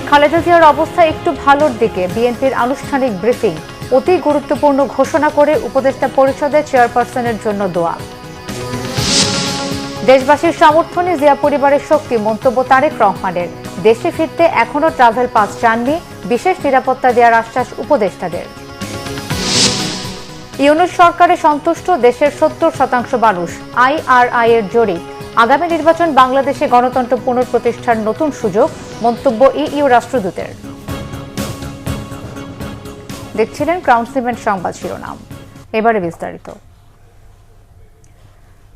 খালেদা জিয়ার অবস্থা একটু ভালোর দিকে, বিএনপির আনুষ্ঠানিক ব্রিফিং। অতি গুরুত্বপূর্ণ ঘোষণা করে উপদেষ্টা পরিষদের চেয়ারপারসনের জন্য দোয়া। দেশবাসীর সমর্থনে জিয়া পরিবারের শক্তি, মন্তব্য তারেক রহমানের। দেশে ফিরতে এখনো ট্রাভেল পাস চাননি, বিশেষ নিরাপত্তা দেওয়ার আশ্বাস উপদেষ্টাদের। ইউনূস সরকারে সন্তুষ্ট দেশের ৭০% মানুষ, IRI এর জরিপ। আগামী নির্বাচন বাংলাদেশে গণতন্ত্র পুনঃপ্রতিষ্ঠার নতুন সুযোগ, মন্তব্য EU রাষ্ট্রদূতের। দেখছিলেন ক্রাউন সিমেন্ট সংবাদ শিরোনাম, এবারে বিস্তারিত।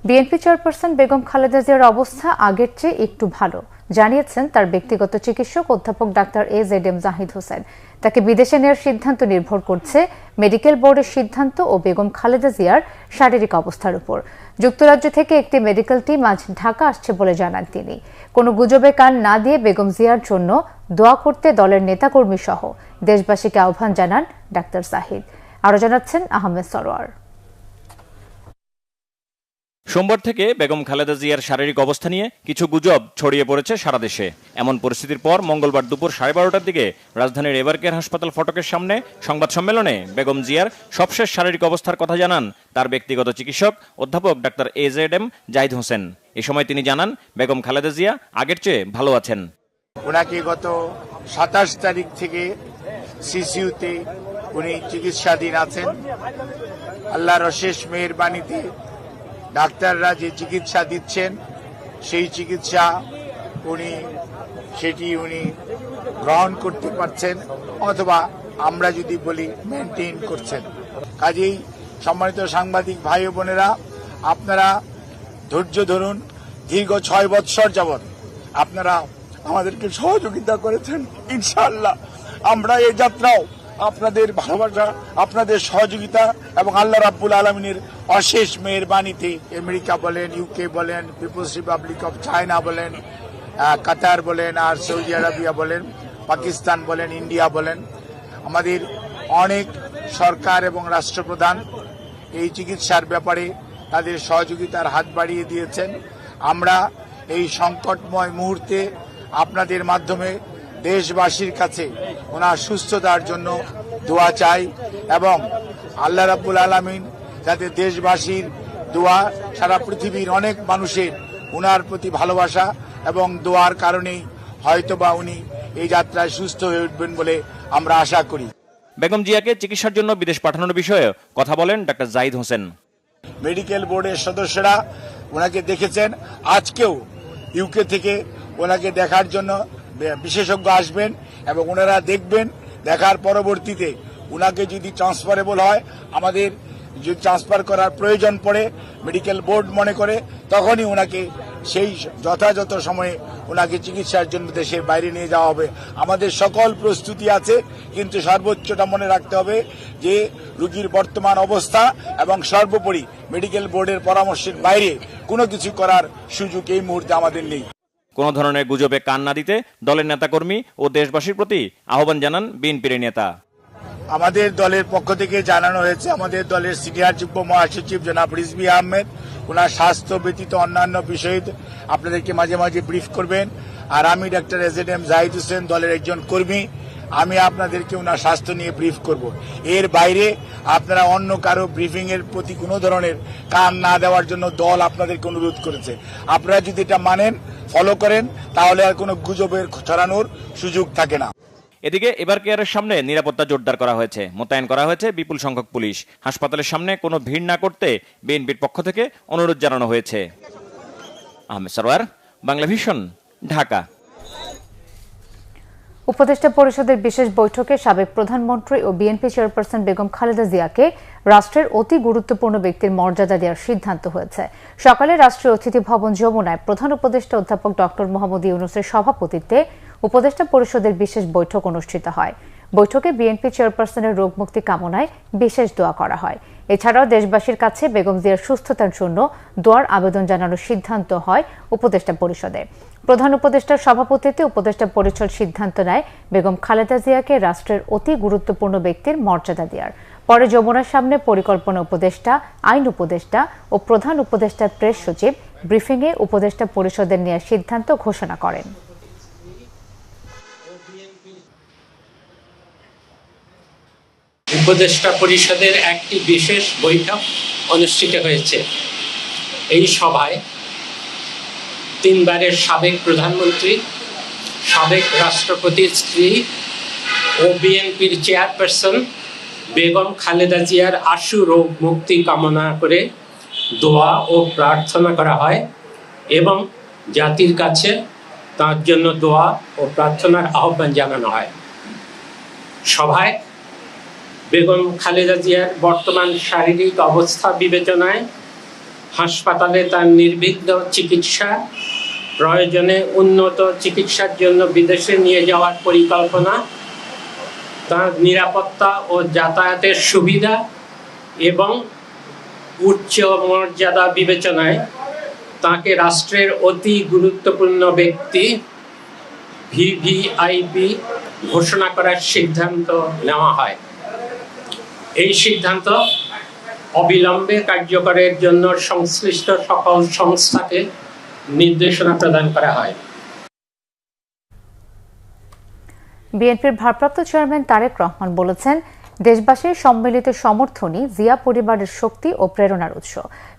বিএনপি চেয়ারপারসন বেগম খালেদা জিয়ার অবস্থা আগের চেয়ে একটু ভালো জানিয়েছেন তার ব্যক্তিগত চিকিৎসক অধ্যাপক ডাক্তার AZM জাহিদ হোসেন। তাকে বিদেশে নেওয়ার সিদ্ধান্ত নির্ভর করছে মেডিকেল বোর্ডের সিদ্ধান্ত ও বেগম খালেদা জিয়ার শারীরিক অবস্থার উপর। যুক্তরাজ্য থেকে একটি মেডিকেল টিম আজ ঢাকা আসছে বলে জানান তিনি। কোনো গুজবে কান না দিয়ে বেগম জিয়ার জন্য দোয়া করতে দলের নেতাকর্মী সহ দেশবাসীকে আহ্বান জানান ডাক্তার জাহিদ। আরও জানাচ্ছেন আহমেদ সরোয়ার। সোমবার থেকে বেগম খালেদা জিয়ার শারীরিক অবস্থা নিয়ে কিছু গুজব ছড়িয়ে পড়েছে সারা দেশে। এমন পরিস্থিতির পর মঙ্গলবার দুপুর 12:30টার দিকে রাজধানীর এভারকেয়ার হাসপাতাল ফটকের সামনে সংবাদ সম্মেলনে বেগম জিয়ার সবশেষ শারীরিক অবস্থার কথা জানান তার ব্যক্তিগত চিকিৎসক অধ্যাপক ডাক্তার AZM জাহিদ হোসেন। এ সময় তিনি জানান বেগম খালেদা জিয়া আগের চেয়ে ভালো আছেন। ওনাকে গত 27 তারিখ থেকে সিসিউতে উনি চিকিৎসাধীন আছেন। আল্লাহর অশেষ মেহেরবানিতে ডাক্তাররা যে চিকিৎসা দিচ্ছেন সেই চিকিৎসা উনি গ্রহণ করতে পারছেন, অথবা আমরা যদি বলি মেনটেন করছেন। কাজেই সম্মানিত সাংবাদিক ভাই ও বোনেরা, আপনারা ধৈর্য ধরুন। দীর্ঘ 6 বৎসর যাবৎ আপনারা আমাদেরকে সহযোগিতা করেছেন। ইনশাআল্লাহ আমরা এই যাত্রাও আপনাদের ভালোবাসা, আপনাদের সহযোগিতা এবং আল্লাহ রাব্বুল আলামিনের অশেষ মেহেরবানিতে আমেরিকা বলেন, UK বলেন, পিপলস রিপাবলিক অফ চায়না বলেন, কাতার বলেন, আর সৌদি আরবিয়া বলেন, পাকিস্তান বলেন, ইন্ডিয়া বলেন, আমাদের অনেক সরকার এবং রাষ্ট্রপ্রধান এই চিকিৎসার ব্যাপারে তাদের সহযোগিতার হাত বাড়িয়ে দিয়েছেন। আমরা এই সংকটময় মুহূর্তে আপনাদের মাধ্যমে দেশবাসীর কাছে ওনার সুস্থতার জন্য দোয়া চাই এবং আল্লাহ রাব্বুল আলামিন যাতে দেশবাসীর দোয়া, সারা পৃথিবীর অনেক মানুষের ওনার প্রতি ভালোবাসা এবং দোয়ার কারণেই হয়তোবা উনি এই যাত্রায় সুস্থ হয়ে উঠবেন বলে আমরা আশা করি। বেগম জিয়াকে চিকিৎসার জন্য বিদেশ পাঠানোর বিষয়ে কথা বলেন ডাক্তার জাহিদ হোসেন। মেডিকেল বোর্ডের সদস্যরা ওনাকে দেখেছেন। আজকেও UK থেকে ওনাকে দেখার জন্য বিশেষজ্ঞ আসবেন এবং ওনারা দেখবেন। দেখার পরবর্তীতে ওনাকে যদি ট্রান্সফারেবল হয়, আমাদের যদি ট্রান্সফার করার প্রয়োজন পড়ে মেডিকেল বোর্ড মনে করে, তখনই ওনাকে সেই যথাযথ সময়ে ওনাকে চিকিৎসার জন্য দেশের বাইরে নিয়ে যাওয়া হবে। আমাদের সকল প্রস্তুতি আছে, কিন্তু সর্বোচ্চটা মনে রাখতে হবে যে রোগীর বর্তমান অবস্থা এবং সর্বোপরি মেডিকেল বোর্ডের পরামর্শের বাইরে কোনো কিছু করার সুযোগ এই মুহূর্তে আমাদের নেই। কোন ধরনের গুজবে কান না দিতে দলের নেতাকর্মী ও দেশবাসীর প্রতি আহ্বান জানান বিএনপির নেতা। আমাদের দলের পক্ষ থেকে জানানো হয়েছে, আমাদের দলের সিনিয়র যুগ্ম মহাসচিব জনাব রিজভী আহমেদ ওনার স্বাস্থ্য ব্যতীত অন্যান্য বিষয়ে আপনাদেরকে মাঝে মাঝে ব্রিফ করবেন। আর আমি ডাক্তার AZM জাহিদ হোসেন, দলের একজন কর্মী, আমি আপনাদেরকে ওনার স্বাস্থ্য নিয়ে ব্রিফ করব। এর বাইরে আপনারা অন্য কারো ব্রিফিং এর প্রতি কোনো ধরনের কান না দেওয়ার জন্য দল আপনাদেরকে অনুরোধ করেছে। আপনারা যদি এটা মানেন, ফলো করেন, তাহলে আর কোনো গুজবের ছড়ানোর সুযোগ থাকে না। এদিকে এভারকেয়ারের সামনে নিরাপত্তা জোরদার করা হয়েছে, মোতায়েন করা হয়েছে বিপুল সংখ্যক পুলিশ। হাসপাতালের সামনে কোনো ভিড় না করতে বিএনপির পক্ষ থেকে অনুরোধ জানানো হয়েছে। আহমেদ সরোয়ার, বাংলাভিশন, ঢাকা। উপদেষ্টা পরিষদের বিশেষ বৈঠকে সাবেক প্রধানমন্ত্রী ও বিএনপি চেয়ারপারসন বেগম খালেদা জিয়াকে রাষ্ট্রের অতি গুরুত্বপূর্ণ ব্যক্তির মর্যাদা দেওয়ার সিদ্ধান্ত হয়েছে। সকালে রাষ্ট্রীয় অতিথি ভবন যমুনায় প্রধান উপদেষ্টা অধ্যাপক ডক্টর মোহাম্মদ ইউনূসের সভাপতিত্বে উপদেষ্টা পরিষদের বিশেষ বৈঠক অনুষ্ঠিত হয়। বৈঠকে বিএনপি চেয়ারপারসনের রোগ মুক্তি কামনায় বিশেষ দোয়া করা হয়। এছাড়াও দেশবাসীর কাছে বেগম জিয়ার সুস্থতার জন্য দোয়ার আবেদন জানানোর সিদ্ধান্ত হয় উপদেষ্টা পরিষদে। প্রধান উপদেষ্টার সভাপতিত্বে উপদেষ্টা পরিষদ সিদ্ধান্ত নেয় বেগম খালেদা জিয়াকে রাষ্ট্রের অতি গুরুত্বপূর্ণ ব্যক্তির মর্যাদা দেওয়ার। পরে যমুনার সামনে পরিকল্পনা উপদেষ্টা, আইন উপদেষ্টা ও প্রধান উপদেষ্টার প্রেস সচিব ব্রিফিংয়ে উপদেষ্টা পরিষদের নেওয়ার সিদ্ধান্ত ঘোষণা করেন। উপদেষ্টা পরিষদের একটি বিশেষ বৈঠক অনুষ্ঠিত হয়েছে। এই সভায় তিনবারের সাবেক প্রধানমন্ত্রী, সাবেক রাষ্ট্রপতির স্ত্রী ও বিএনপির চেয়ারপারসন বেগম খালেদা জিয়ার আশু রোগ মুক্তি কামনা করে দোয়া ও প্রার্থনা করা হয় এবং জাতির কাছে তার জন্য দোয়া ও প্রার্থনার আহ্বান জানানো হয়। সভায় বেগম খালেদা জিয়ার বর্তমান শারীরিক অবস্থা বিবেচনায় হাসপাতালে তার নির্বিঘ্ন চিকিৎসা, প্রয়োজনে উন্নত চিকিৎসার জন্য বিদেশে নিয়ে যাওয়ার পরিকল্পনা, তার নিরাপত্তা ও যাতায়াতের সুবিধা এবং উচ্চ মর্যাদা বিবেচনায় তাকে রাষ্ট্রের অতি গুরুত্বপূর্ণ ব্যক্তি ভিভিআইপি ঘোষণা করার সিদ্ধান্ত নেওয়া হয়। এই সিদ্ধান্ত অবিলম্বে কার্যকরের জন্য সংশ্লিষ্ট সকল সংস্থাকে নির্দেশনা প্রদান করা হয়। বিএনপির ভারপ্রাপ্ত চেয়ারম্যান তারেক রহমান বলেছেন, দেশবাসীর সম্মিলিত সমর্থনই জিয়া পরিবারের শক্তি ও প্রেরণার উৎস।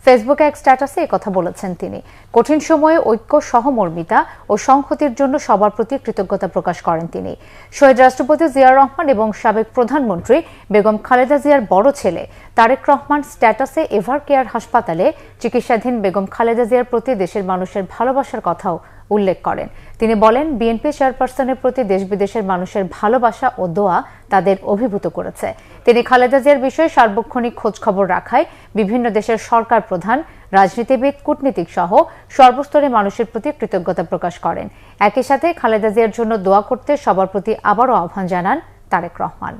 ফেসবুকে এক স্ট্যাটাসে একথা বলেছেন তিনি। কঠিন সময়ে ঐক্য, সহমর্মিতা ও সংহতির জন্য সবার প্রতি কৃতজ্ঞতা প্রকাশ করেন তিনি। শহীদ রাষ্ট্রপতি জিয়াউর রহমান এবং সাবেক প্রধানমন্ত্রী বেগম খালেদা জিয়ার বড় ছেলে তারেক রহমান স্ট্যাটাসে এভার কেয়ার হাসপাতালে চিকিৎসাধীন বেগম খালেদা জিয়ার প্রতি দেশের মানুষের ভালোবাসার কথাও উল্লেখ করেন। তিনি বলেন, বিএনপি চেয়ারপারসনের প্রতি দেশ বিদেশের মানুষের ভালোবাসা ও দোয়া তাদের অভিভূত করেছে। তিনি খালেদা জিয়ার বিষয়ে সার্বক্ষণিক খোঁজখবর রাখায় বিভিন্ন দেশের সরকার প্রধান, রাজনীতিবিদ, কূটনীতিক সহ সর্বস্তরের মানুষের প্রতি কৃতজ্ঞতা প্রকাশ করেন। একই সাথে খালেদা জিয়ার জন্য দোয়া করতে সবার প্রতি আবারও আহ্বান জানান তারেক রহমান।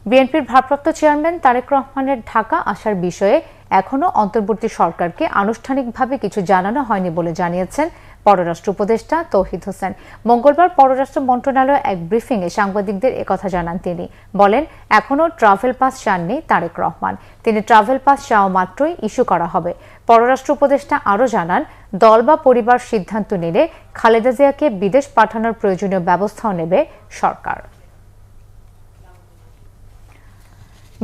বিএনপির ভারপ্রাপ্ত চেয়ারম্যান তারেক রহমানের ঢাকা আসার বিষয়ে এখনও অন্তর্বর্তী সরকারকে আনুষ্ঠানিকভাবে কিছু জানানো হয়নি বলে জানিয়েছেন পররাষ্ট্র উপদেষ্টা তৌহিদ হোসেন। মঙ্গলবার পররাষ্ট্র মন্ত্রণালয়ে এক ব্রিফিংয়ে সাংবাদিকদের একথা জানান তিনি। বলেন, এখনও ট্রাভেল পাস চাননি তারেক রহমান। তিনি ট্রাভেল পাস চাওয়া মাত্রই ইস্যু করা হবে। পররাষ্ট্র উপদেষ্টা আরও জানান, দল বা পরিবার সিদ্ধান্ত নিলে খালেদা জিয়াকে বিদেশ পাঠানোর প্রয়োজনীয় ব্যবস্থাও নেবে সরকার।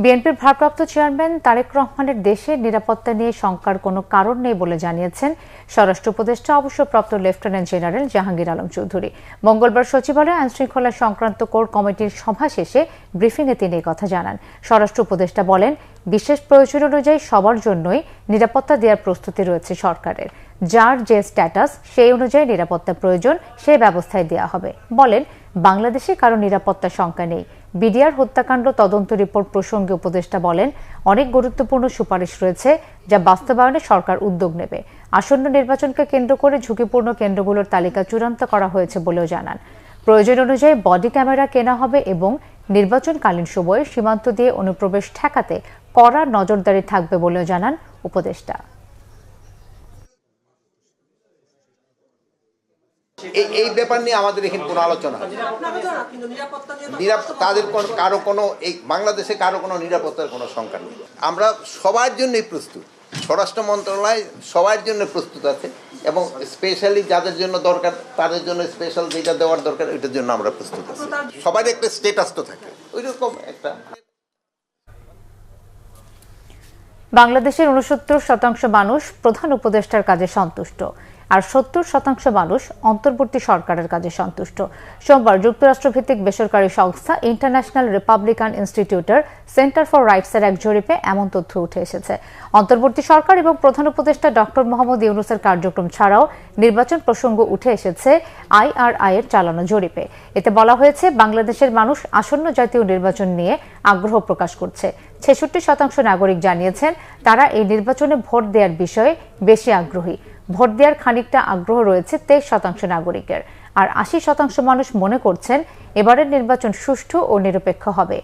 বিএনপির ভারপ্রাপ্ত চেয়ারম্যান তারেক রহমানের দেশের নিরাপত্তা নিয়ে শঙ্কার কোনো কারণ নেই বলে জানিয়েছেন স্বরাষ্ট্র উপদেষ্টা অবসরপ্রাপ্ত লেফটেন্যান্ট জেনারেল জাহাঙ্গীর আলম চৌধুরী। মঙ্গলবার সচিবালয়ে আইনশৃঙ্খলা সংক্রান্ত কোর কমিটির সভা শেষে ব্রিফিংয়ে তিনি কথা জানান। স্বরাষ্ট্র উপদেষ্টা বলেন, বিশেষ প্রয়োজন অনুযায়ী সবার জন্যই নিরাপত্তা দেওয়ার প্রস্তুতি রয়েছে সরকারের। যার যে স্ট্যাটাস সেই অনুযায়ী নিরাপত্তা প্রয়োজন সেই ব্যবস্থায় দেওয়া হবে। বলেন, বাংলাদেশে কারো নিরাপত্তা শঙ্কা নেই। বিডিআর হত্যাকাণ্ড তদন্ত রিপোর্ট প্রসঙ্গে উপদেষ্টা বলেন, অনেক গুরুত্বপূর্ণ সুপারিশ রয়েছে যা বাস্তবায়নে সরকার উদ্যোগ নেবে। আসন্ন নির্বাচনকে কেন্দ্র করে ঝুঁকিপূর্ণ কেন্দ্রগুলোর তালিকা চূড়ান্ত করা হয়েছে বলেও জানান। প্রয়োজন অনুযায়ী বডি ক্যামেরা কেনা হবে এবং নির্বাচনকালীন সময়ে সীমান্ত দিয়ে অনুপ্রবেশ ঠেকাতে কড়া নজরদারি থাকবে বলেও জানান উপদেষ্টা। এই ব্যাপার নিয়ে আমাদের এখানে কোনো আলোচনা তাদের কারো কোনো এই বাংলাদেশে কারো কোনো নিরাপত্তার কোনো সংখ্যা নেই। আমরা সবার জন্যই প্রস্তুত, স্বরাষ্ট্র মন্ত্রণালয় সবার জন্য প্রস্তুত আছে এবং স্পেশালি যাদের জন্য দরকার তাদের জন্য স্পেশাল যেটা দেওয়ার দরকার ওইটার জন্য আমরা প্রস্তুত আছি। সবার একটা স্ট্যাটাস তো থাকে ওই রকম একটা। বাংলাদেশের ৬৯% মানুষ প্রধান উপদেষ্টার কাজে সন্তুষ্ট, আর ৭০% মানুষ অন্তর্বর্তী সরকারের কাজে সন্তুষ্ট। সোমবার যুক্তরাষ্ট্রভিত্তিক বেসরকারি সংস্থা ইন্টারন্যাশনাল রিপাবলিকান ইনস্টিটিউটের সেন্টার ফর রাইটসের এক জরিপে এমন তথ্য উঠে এসেছে। অন্তর্বর্তী সরকার এবং প্রধান উপদেষ্টা ডক্টর মোহাম্মদ ইউনূসের কার্যক্রম ছাড়াও নির্বাচন প্রসঙ্গ উঠে এসেছে IRI এর চালানো জরিপে। এতে বলা হয়েছে, বাংলাদেশের মানুষ আসন্ন জাতীয় নির্বাচন নিয়ে আগ্রহ প্রকাশ করছে। ৬৬% নাগরিক জানিয়েছেন তারা এই নির্বাচনে ভোট দেওয়ার বিষয়ে বেশি আগ্রহী। ভোট দেওয়ার খানিকটা আগ্রহ রয়েছে 23% নাগরিকের, আর 80% মানুষ মনে করছেন এবারের নির্বাচন সুষ্ঠু ও নিরপেক্ষ হবে।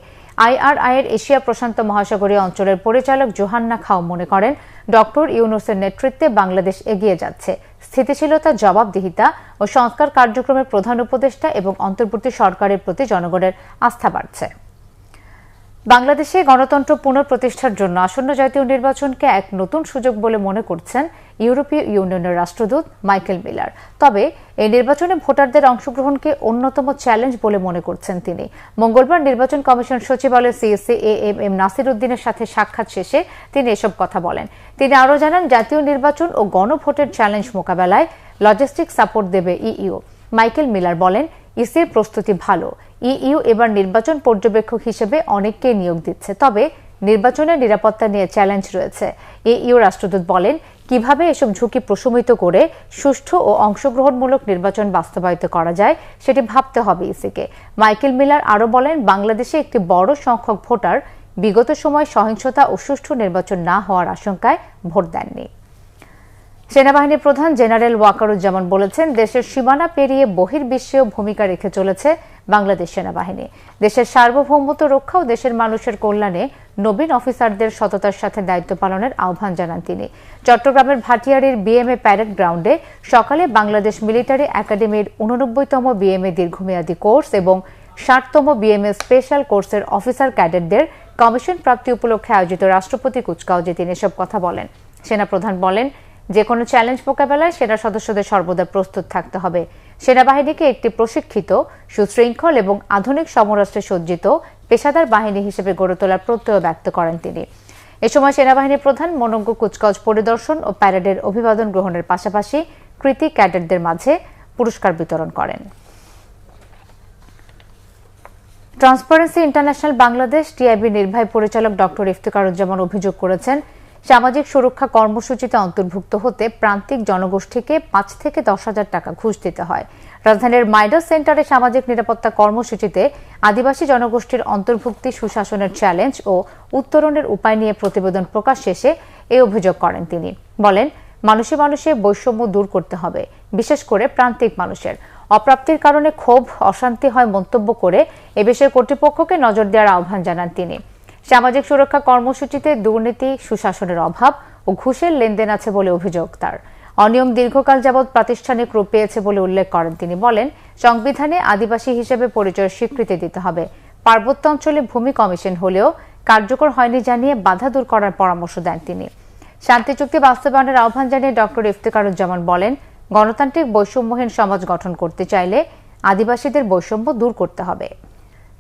IRI এর এশিয়া প্রশান্ত মহাসাগরীয় অঞ্চলের পরিচালক জোহান্না খাও মনে করেন, ডক্টর ইউনূসের নেতৃত্বে বাংলাদেশ এগিয়ে যাচ্ছে। স্থিতিশীলতা, জবাবদিহিতা ও সংস্কার কার্যক্রমের প্রধান উপদেষ্টা এবং অন্তর্বর্তী সরকারের প্রতি জনগণের আস্থা বাড়ছে। বাংলাদেশে গণতন্ত্র পুনঃপ্রতিষ্ঠার জন্য আসন্ন জাতীয় নির্বাচনকে এক নতুন সুযোগ বলে মনে করছেন ইউরোপীয় ইউনিয়নের রাষ্ট্রদূত মাইকেল মিলার। তবে এই নির্বাচনে ভোটারদের অংশগ্রহণকে অন্যতম চ্যালেঞ্জ বলে মনে করছেন তিনি। মঙ্গলবার নির্বাচন কমিশন সচিবালয় সিএসসি এএম নাসির উদ্দিনের সাথে সাক্ষাৎ শেষে তিনি এসব কথা বলেন। তিনি আরও জানান, জাতীয় নির্বাচন ও গণভোটের চ্যালেঞ্জ মোকাবেলায় লজিস্টিক সাপোর্ট দেবে ইইউ। মাইকেল মিলার বলেন, ইসির প্রস্তুতি ভালো। ইইউ এবার নির্বাচন পর্যবেক্ষক হিসেবে অনেককে নিয়োগ দিচ্ছে, তবে নির্বাচনের নিরাপত্তা নিয়ে চ্যালেঞ্জ রয়েছে। ইইউ রাষ্ট্রদূত বলেন, কিভাবে এসব ঝুঁকি প্রশমিত করে সুষ্ঠু ও অংশগ্রহণমূলক নির্বাচন বাস্তবায়িত করা যায় সেটি ভাবতে হবে ইসিকে। মাইকেল মিলার আরও বলেন, বাংলাদেশে একটি বড় সংখ্যক ভোটার বিগত সময় সহিংসতা ও সুষ্ঠু নির্বাচন না হওয়ার আশঙ্কায় ভোট দেননি। সেনাবাহিনী প্রধান জেনারেল ওয়াকারুজ্জামান বলেছেন, দেশের সীমানা পেরিয়ে বহির্বিশ্বেও ভূমিকা রেখে চলেছে বাংলাদেশ সেনাবাহিনী। দেশের সার্বভৌমত্ব রক্ষা ও দেশের মানুষের কল্যাণে নবীন অফিসারদের সততার সাথে দায়িত্ব পালনের আহ্বান জানান তিনি। চট্টগ্রামের ভাটিয়ারীর বিএমএ প্যারেড গ্রাউন্ডে সকালে বাংলাদেশ মিলিটারি একাডেমির 89তম বিএমএ দীর্ঘমেয়াদী কোর্স এবং 60তম বিএমএ স্পেশাল কোর্সের অফিসার ক্যাডেটদের কমিশন প্রাপ্তি উপলক্ষে আয়োজিত রাষ্ট্রপতি কুচকাওয়াজে তিনি এসব কথা বলেন। সেনাপ্রধান বলেন, যে কোনো চ্যালেঞ্জ মোকাবেলায় সেনা সদস্যদের সর্বদা প্রস্তুত থাকতে হবে। সেনাবাহিনীকে একটি প্রশিক্ষিত, সুশৃঙ্খল এবং আধুনিক সমরাস্ত্রে সজ্জিত পেশাদার বাহিনী হিসেবে গড়ে তোলার প্রত্যয় ব্যক্ত করেন তিনি। এ সময় সেনাবাহিনী প্রধান মনোজ্ঞ কুচকাওয়াজ পরিদর্শন ও প্যারেডের অভিবাদন গ্রহণের পাশাপাশি কৃতী ক্যাডেটদের মাঝে পুরস্কার বিতরণ করেন। ট্রান্সপারেন্সি ইন্টারন্যাশনাল বাংলাদেশ টিআইবি নির্বাহী পরিচালক ডক্টর ইফতেখারুজ্জামান অভিযোগ করেছেন, সামাজিক সুরক্ষা কর্মসূচিতে অন্তর্ভুক্ত হতে প্রান্তিক জনগোষ্ঠীকে 5 থেকে 10,000 টাকা ঘুষ দিতে হয়। রাজধানীর মাইডাস সেন্টারে সামাজিক নিরাপত্তা কর্মসূচিতে আদিবাসী জনগোষ্ঠীর অন্তর্ভুক্তি, সুশাসনের চ্যালেঞ্জ ও উত্তরণের উপায় নিয়ে প্রতিবেদন প্রকাশ শেষে এই অভিযোগ করেন তিনি। বলেন, মানুষে মানুষে বৈষম্য দূর করতে হবে, বিশেষ করে প্রান্তিক মানুষের অপ্রাপ্তির কারণে ক্ষোভ, অশান্তি হয় মন্তব্য করে এ বিষয়ে কর্তৃপক্ষকে নজর দেওয়ার আহ্বান জানান তিনি। সামাজিক সুরক্ষা কর্মসূচিতে দুর্নীতি, সুশাসনের অভাব ও ঘুষের লেনদেন আছে বলে অভিযোগ তার। অনিয়ম দীর্ঘকাল যাবৎ প্রাতিষ্ঠানিক রূপ পেয়েছে বলে উল্লেখ করেন তিনি। বলেন, সংবিধানে আদিবাসী হিসেবে পরিচয়ের স্বীকৃতি দিতে হবে। পার্বত্য অঞ্চলে ভূমি কমিশন হলেও কার্যকর হয়নি জানিয়ে বাধা দূর করার পরামর্শ দেন তিনি। শান্তি চুক্তি বাস্তবায়নের আহ্বান জানিয়ে ডক্টর ইফতেখারুজ্জামান বলেন, গণতান্ত্রিক বৈষম্যহীন সমাজ গঠন করতে চাইলে আদিবাসীদের বৈষম্য দূর করতে হবে।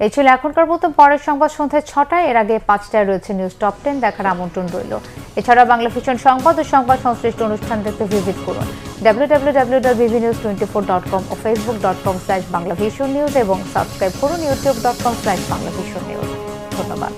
এই ছিল এখনকার মতো। পরের সংবাদ সন্ধ্যায় 6টায়, এর আগে 5টায় রয়েছে নিউজ টপ 10 দেখার আমন্ত্রণ রইল। এছাড়া বাংলা ভিশন সংবাদ ও সংবাদ সংশ্লিষ্ট অনুষ্ঠান দেখতে ভিজিট করুন www.bvnews24.com ও facebook.com/banglavisionnews এবং সাবস্ক্রাইব করুন youtube.com/banglavisionnews। ধন্যবাদ।